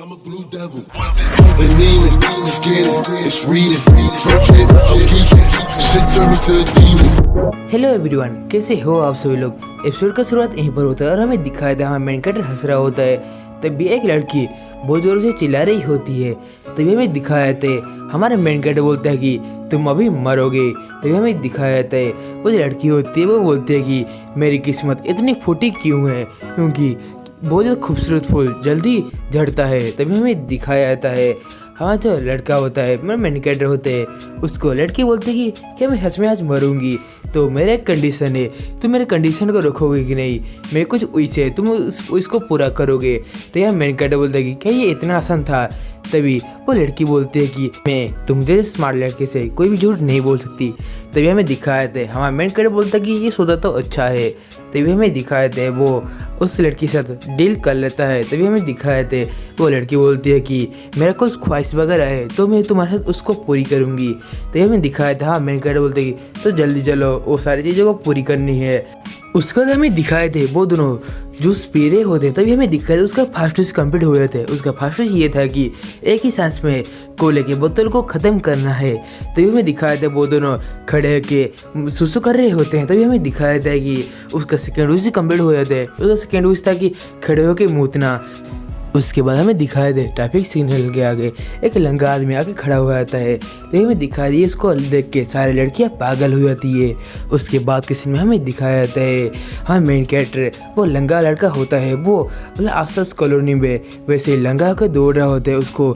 I'm a blue devil. Leaning, skinning, it's reading. Broken, I'm geeking. Shit turned me to a demon. Hello everyone, कैसे हो आप सभी लोग। Episode का शुरुआत यहीं पर होता है और हमें दिखाया था हमारा मेन कैरेक्टर हंस रहा होता है। तभी एक लड़की बहुत जोरों से चिल्ला रही होती है। तभी हमें दिखाया था हमारा मेन कैरेक्टर बोलता है कि तुम अभी मरोगे। तभी हमें दिखाया था वो जो लड़की होती है वो बोलती है कि मेरी किस्मत इतनी फूटी क्यों है, क्योंकि बहुत ज़्यादा खूबसूरत फूल जल्दी झड़ता है। तभी हमें दिखाया जाता है हाँ जो लड़का होता है मेरा मेन कैरेक्टर होते हैं उसको लड़की बोलती है कि क्या मैं सच में आज मरूंगी, तो मेरा एक कंडीशन है, तुम मेरे कंडीशन को रखोगे कि नहीं, मेरे कुछ विश है तुम इसको पूरा करोगे। तो यह मेन कैरेक्टर बोलता है कि क्या ये इतना आसान था। तभी वो लड़की बोलती है कि मैं तुम जैसे स्मार्ट लड़के से कोई भी झूठ नहीं बोल सकती। तभी हमें दिखाए थे हमारा मेन कैरेक्टर बोलता है कि ये सौदा तो अच्छा है। तभी हमें दिखाए थे वो उस लड़की के साथ डील कर लेता है। तभी हमें दिखाए थे वो लड़की बोलती है कि मेरा कुछ ख्वाहिश वगैरह है तो मैं तुम्हारे साथ उसको पूरी करूँगी। तभी हमें दिखाया था हाँ मेन कैरेक्टर बोलते हैं कि तो जल्दी चलो वो सारी चीज़ों को पूरी करनी है। उसके बाद हमें दिखाए थे वो दोनों जूस पी रहे होते। तभी हमें दिखाया था उसका फास्ट विश कंप्लीट हो गए थे। उसका फास्ट विश ये था कि एक ही सांस में कोले के बोतल को ख़त्म करना है। तभी हमें दिखाया था वो दोनों खड़े होकर सुसु कर रहे होते हैं। तभी हमें दिखाया था कि उसका सेकेंड विश कंप्लीट हो जाता है। उसका सेकेंड विश था कि खड़े होकर मूतना। उसके बाद हमें दिखाया दे ट्रैफिक सिग्नल के आगे एक लंगा आदमी आके खड़ा हुआ जाता है। तो हमें दिखाया दिया इसको देख के सारी लड़कियां पागल हो जाती है। उसके बाद के सीन में हमें दिखाया जाता है हाँ मेन कैरेक्टर वो लंगा लड़का होता है वो मतलब आसपास कॉलोनी में वैसे लंगा होकर दौड़ रहा होता है। उसको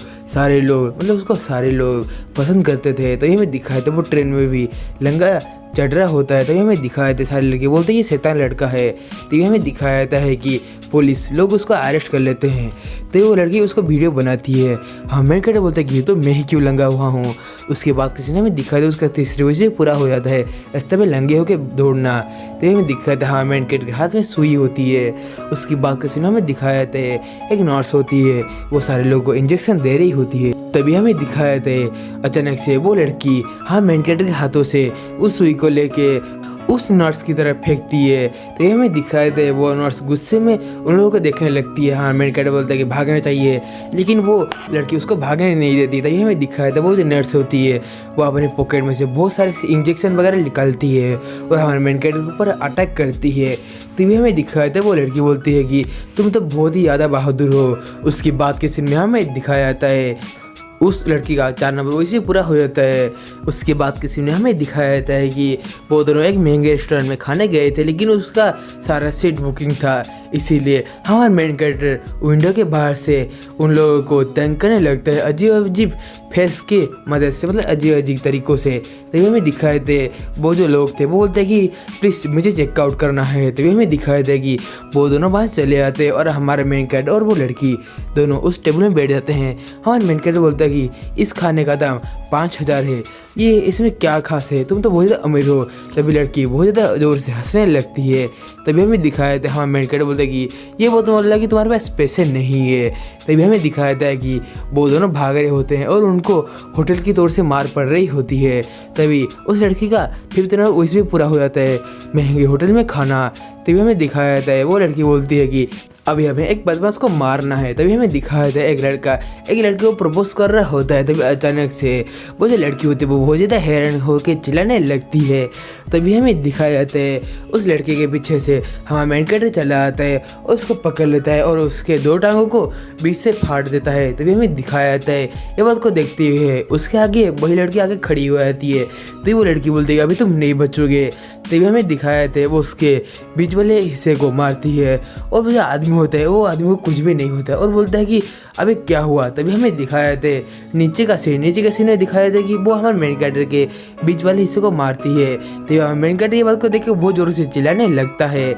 सारे लोग पसंद करते थे। तो हमें दिखाया था वो ट्रेन में भी लंगा चढ़ रहा होता है। तभी हमें दिखाया था सारे लड़के बोलते हैं ये शैतान लड़का है। तभी हमें दिखाया जाता है कि पुलिस लोग उसको अरेस्ट कर लेते हैं। तो वो लड़की उसको वीडियो बनाती है। हाँ मेन कैरेक्टर बोलता है कि ये तो मैं ही क्यों लंगा हुआ हूँ। उसके बाद किसी ने हमें दिखाया था उसका तीसरे वजह पूरा हो जाता है रास्ते में लंगे होकर दौड़ना। तो हमें दिखाया था हाँ मेन कैरेक्टर के हाथ में सुई होती है। उसके बाद किसी ने हमें दिखाया था एक नर्स होती है वो सारे लोगों को इंजेक्शन दे रही होती है। तभी हमें दिखाया था अचानक से वो लड़की हाँ मेन कैरेक्टर के हाथों से उस सुई को लेके उस नर्स की तरफ फेंकती है। तो ये हमें दिखाया था वो नर्स गुस्से में उन लोगों को देखने लगती है। हाँ मेन कैरेक्टर बोलता है कि भागना चाहिए, लेकिन वो लड़की उसको भागने नहीं देती। तभी हमें दिखाया था वो जो नर्स होती है वो अपने पॉकेट में से बहुत सारे इंजेक्शन वगैरह निकालती है और हमारे मेन कैरेक्टर के ऊपर अटैक करती है। तभी हमें दिखाया था वो लड़की बोलती है कि तुम तो बहुत ही ज़्यादा बहादुर हो। उसके बाद के सीन में हमें दिखाया जाता है उस लड़की का 4 नंबर वैसे पूरा हो जाता है। उसके बाद किसी ने हमें दिखाया जाता है कि वो दोनों एक महंगे रेस्टोरेंट में खाने गए थे, लेकिन उसका सारा सीट बुकिंग था, इसीलिए हमारा मेन कैरेक्टर विंडो के बाहर से उन लोगों को तंग करने लगता है अजीब अजीब फेस के मदद से, मतलब अजीब अजीब तरीक़ों से। तभी हमें दिखाए थे वो जो लोग थे वो बोलते हैं कि प्लीज़ मुझे चेकआउट करना है। तभी हमें दिखाया था कि वो दोनों बाहर चले आते हैं और हमारे मेन कैरेक्टर और वो लड़की दोनों उस टेबल में बैठ जाते हैं। हमारे मेन कैरेक्टर बोलता है कि इस खाने का दाम 5000 है, ये इसमें क्या खास है, तुम तो बहुत ज़्यादा अमीर हो। तभी लड़की बहुत ज़्यादा ज़ोर से हंसने लगती है। तभी हमें दिखाया था हाँ मेन कैरेक्टर बोलता है कि ये वो तो मतलब कि तुम्हारे पास पैसे नहीं है। तभी हमें दिखाया था कि वो दोनों भाग रहे होते हैं और उनको होटल की तौर से मार पड़ रही होती है। तभी उस लड़की का फिर तरह वैसे भी पूरा हो जाता है महंगे होटल में खाना। तभी हमें दिखाया जाता है वो लड़की बोलती है कि अभी हमें एक बदमाश को मारना है। तभी हमें दिखाया था एक लड़का एक लड़की को प्रपोज कर रहा होता है। तभी अचानक से वो जो लड़की होती है वो बहुत ज़्यादा हैरान होकर चिल्लाने लगती है। तभी हमें दिखाया जाता है उस लड़के के पीछे से हमारा मेन कैरेक्टर चला आता है और उसको पकड़ लेता है और उसके 2 टांगों को बीच से फाड़ देता है। तभी हमें दिखाया जाता है ये बात को देखते हुए उसके आगे वही लड़की आगे खड़ी हो जाती है। तभी वो लड़की बोलती है अभी तुम नहीं बचोगे। तभी हमें दिखाया जाता है वो उसके बीच वाले हिस्से को मारती है और वो जो आदमी होता है वो आदमी को कुछ भी नहीं होता है और बोलता है कि अबे क्या हुआ। तभी हमें दिखाया था नीचे का सीन में दिखाया था कि वो हमारे मेन कैरेक्टर के बीच वाले हिस्से को मारती है। तभी हमारे मेन कैरेक्टर ये बात को देख के बहुत जोरों से चिल्लाने लगता है।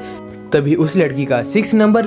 तभी उस लड़की का 6 नंबर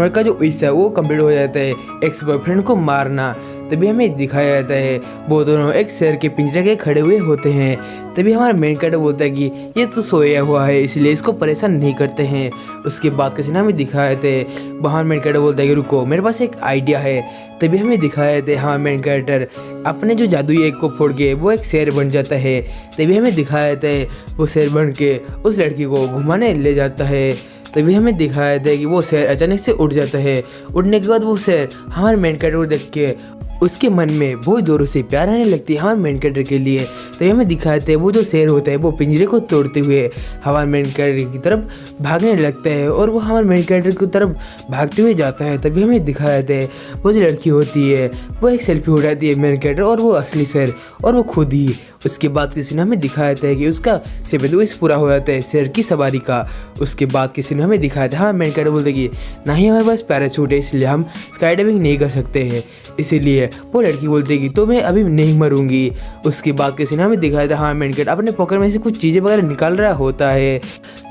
का जो विश है वो कंप्लीट हो जाता है एक्स बॉयफ्रेंड को मारना। तभी हमें दिखाया जाता है वो दोनों एक शेर के पिंजरे के खड़े हुए होते हैं। तभी हमारा मेन कैरेक्टर बोलता है कि ये तो सोया हुआ है इसलिए इसको परेशान नहीं करते हैं। उसके बाद किसी ने हमें दिखाया था वहाँ मेन कैरेक्टर बोलता है कि रुको मेरे पास एक आइडिया है। तभी हमें दिखाया था हमारा मेन कैरेक्टर अपने जो जादुई एग को फोड़ के वो एक शेर बन जाता है। तभी हमें दिखाया था वो शेर बन के उस लड़की को घुमाने ले जाता है। तभी हमें दिखाया था कि वो शेर अचानक से उड़ जाता है। उड़ने के बाद वो शेर हमारे मेन कैरेक्टर को देख के उसके मन में बहुत जोरों से प्यार आने लगती है हमारे मेन कैरेक्टर के लिए। तभी हमें दिखाते हैं वो जो शेर होता है वो पिंजरे को तोड़ते हुए हमारे मेन कैरेक्टर की तरफ भागने लगता है और वो हमारे मेन कैरेक्टर की तरफ भागते हुए जाता है। तभी हमें दिखाते हैं वो जो लड़की होती है वो एक सेल्फी उठाती है मेन कैरेक्टर और वो असली शेर और वो खुद ही। उसके बाद किसी ने हमें दिखाया है कि उसका 7 विश पूरा हो जाता है शेर की सवारी का। उसके बाद किसी ने हमें दिखाया था, हाँ मेन कैरेक्टर बोलते कि नहीं हमारे पास पैराशूट है इसलिए हम स्काई डाइविंग नहीं कर सकते हैं। इसीलिए वो लड़की बोलती कि तो मैं अभी नहीं मरूंगी। उसके बाद किसी ने हमें दिखाया था, हाँ मेन कैरेक्टर अपने पॉकेट में से कुछ चीज़ें वगैरह निकाल रहा होता है।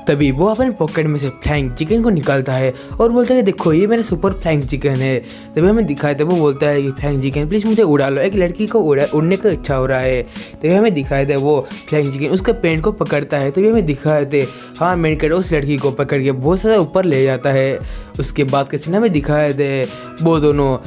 तभी वो अपने पॉकेट में से फ्लाइंग चिकन को निकालता है और बोलता है कि देखो ये मेरा सुपर फ्लाइंग चिकन है। तभी हमें दिखाया था वो बोलता है कि फ्लाइंग चिकन प्लीज़ मुझे उड़ा लो, एक लड़की को उड़ने का इच्छा हो रहा है। तभी हमें दिखाया था वो फ्लाइंग चिकन उसका पेंट को पकड़ता है। तभी हमें दिखाए थे, हाँ मेन कैरेक्टर उस लड़की को पकड़ के बहुत ज़्यादा ऊपर ले जाता है। उसके बाद किसी ने हमें दिखाए थे वो दोनों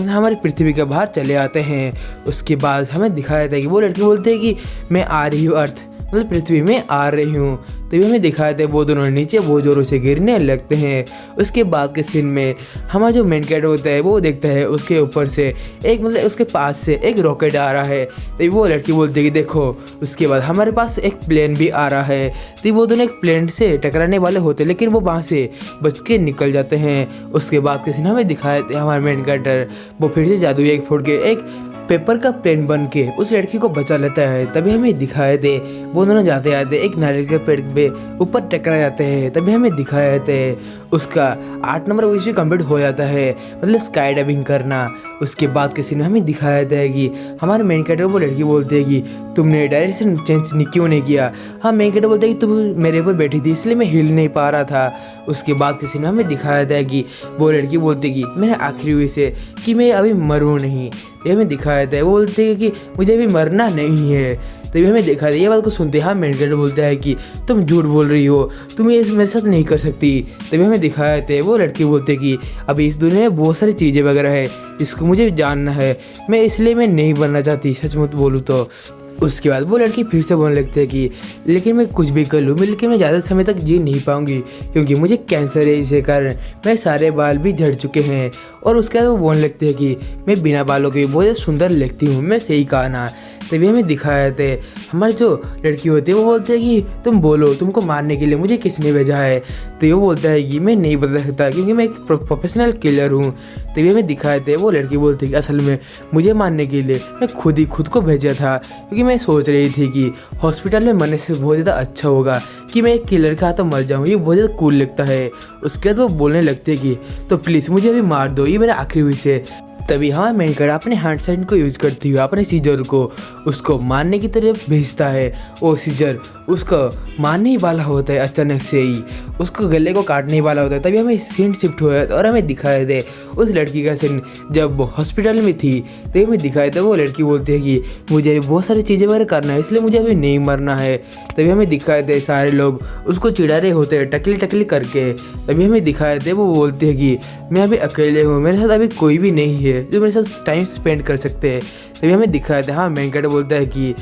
हमारी पृथ्वी के बाहर चले आते हैं। उसके बाद हमें दिखाया था कि वो लड़की बोलते हैं कि मैं आ रही हूँ अर्थ, मतलब पृथ्वी में आ रही हूँ। तभी हमें दिखाए थे वो दोनों नीचे बहुत जोरों से गिरने लगते हैं। उसके बाद के सीन में हमारा जो मेन कैरेक्टर होता है वो देखता है उसके ऊपर से एक मतलब उसके पास से एक रॉकेट आ रहा है। तभी वो लड़की बोलती है कि देखो। उसके बाद हमारे पास एक प्लेन भी आ रहा है। तभी वो दोनों एक प्लेन से टकराने वाले होते हैं लेकिन वो वहाँ से बच के निकल जाते हैं। उसके बाद किसी ने हमें दिखाए थे हमारे मेन कैरेक्टर वो फिर से जादुई एक फुट के एक पेपर का प्लेन बन के उस लड़की को बचा लेता है। तभी हमें दिखाए थे वो दोनों जाते आते एक नारियल के पेड़ पे ऊपर टकरा जाते हैं। तभी हमें दिखाए थे उसका 8 नंबर विश भी कंप्लीट हो जाता है, मतलब स्काई डाइविंग करना। उसके बाद किसी ने हमें दिखाया था कि हमारे मेन कैरेक्टर वो लड़की बोलते हैं कि तुमने डायरेक्शन चेंज क्यों नहीं किया। हाँ मेन कैरेक्टर बोलते हैं कि तुम मेरे ऊपर बैठी थी इसलिए मैं हिल नहीं पा रहा था। उसके बाद किसी ने हमें दिखाया था कि वो लड़की बोलती कि मेरा आखिरी विश है कि मैं अभी मरूँ नहीं। ये हमें दिखाया था वो बोलते हैं कि मुझे अभी मरना नहीं है। तभी हमें देखा था ये बात को सुनते हाँ मेन कैरेक्टर बोलता है कि तुम झूठ बोल रही हो, तुम ये मेरे साथ नहीं कर सकती। तभी हमें दिखाया था वो लड़की बोलते कि अभी इस दुनिया में बहुत सारी चीज़ें वगैरह है जिसको मुझे जानना है, मैं इसलिए मैं नहीं बनना चाहती सच मत बोलूँ तो। उसके बाद वो लड़की फिर से बोलने लगती है कि लेकिन मैं कुछ भी कर लूँ लेकिन मैं ज़्यादा समय तक जी नहीं पाऊँगी क्योंकि मुझे कैंसर है, इसी कारण मेरे सारे बाल भी झड़ चुके हैं। और उसके बाद वो बोलने लगती है कि मैं बिना बालों के भी बहुत सुंदर लगती हूँ, मैं सही कहा ना। तभी हमें दिखाया थे हमारी जो लड़की होती है वो बोलते हैं कि तुम बोलो तुमको मारने के लिए मुझे किसने भेजा है। तो वो बोलता है कि मैं नहीं बता सकता क्योंकि मैं एक प्रोफेशनल किलर हूँ। तभी हमें दिखाए थे वो लड़की बोलती है कि असल में मुझे मारने के लिए मैं खुद को भेजा था क्योंकि मैं सोच रही थी कि हॉस्पिटल में मरने से बहुत ज़्यादा अच्छा होगा कि मैं एक किलर का हाथों मर जाऊँ, ये बहुत ज़्यादा कूल लगता है। उसके बाद वो बोलने लगते हैं कि तो प्लीज़ मुझे अभी मार दो, ये मेरा आखिरी विश है। तभी हाँ मेन कैरेक्टर अपने हैंड साइन को यूज़ करती हुई अपने सीजर को उसको मारने की तरफ भेजता है। वो सीजर उसको मारने ही वाला होता है, अचानक से ही उसको गले को काटने ही वाला होता है। तभी हमें सीन शिफ्ट हुआ और हमें दिखाए थे उस लड़की का सीन जब वो हॉस्पिटल में थी। तभी हमें दिखाए थे वो लड़की बोलती है कि मुझे बहुत सारी चीज़ें वगैरह करना है इसलिए मुझे अभी नहीं मरना है। तभी हमें दिखाए थे सारे लोग उसको चिढ़ा रहे होते हैं टकली करके। तभी हमें दिखाए थे वो बोलते हैं कि मैं अभी अकेले हूँ, मेरे साथ अभी कोई भी नहीं है जो मेरे साथ टाइम स्पेंड कर सकते हैं। तभी हमें दिखाया था हाँ मेन कैरेक्टर बोलता है कि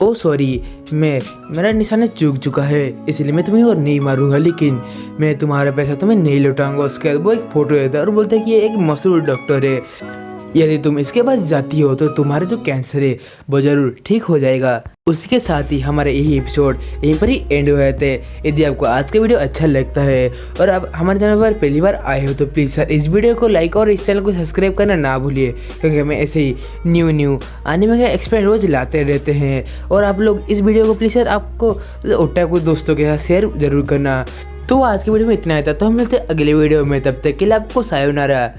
ओ सॉरी मेरा निशाना चूक चुका है इसलिए मैं तुम्हें और नहीं मारूंगा लेकिन मैं तुम्हारा पैसा तुम्हें नहीं लौटाऊंगा। उसके बाद वो एक फ़ोटो देता है और बोलता है कि ये एक मशहूर डॉक्टर है, यदि तुम इसके पास जाती हो तो तुम्हारा जो कैंसर है वो ज़रूर ठीक हो जाएगा। उसके साथ ही हमारे यही एपिसोड यहीं पर ही एंड हुए थे। यदि आपको आज का वीडियो अच्छा लगता है और आप हमारे चैनल पर पहली बार आए हो तो प्लीज़ सर इस वीडियो को लाइक और इस चैनल को सब्सक्राइब करना ना भूलिए क्योंकि हमें ऐसे ही न्यू आने में एक्सपेरिमेंट रोज लाते रहते हैं। और आप लोग इस वीडियो को प्लीज़ सर आपको ओटाकू दोस्तों के साथ शेयर जरूर करना। तो आज की वीडियो में इतना ही था, तो हम मिलते हैं अगले वीडियो में, तब तक के लिए आपको सायोनारा।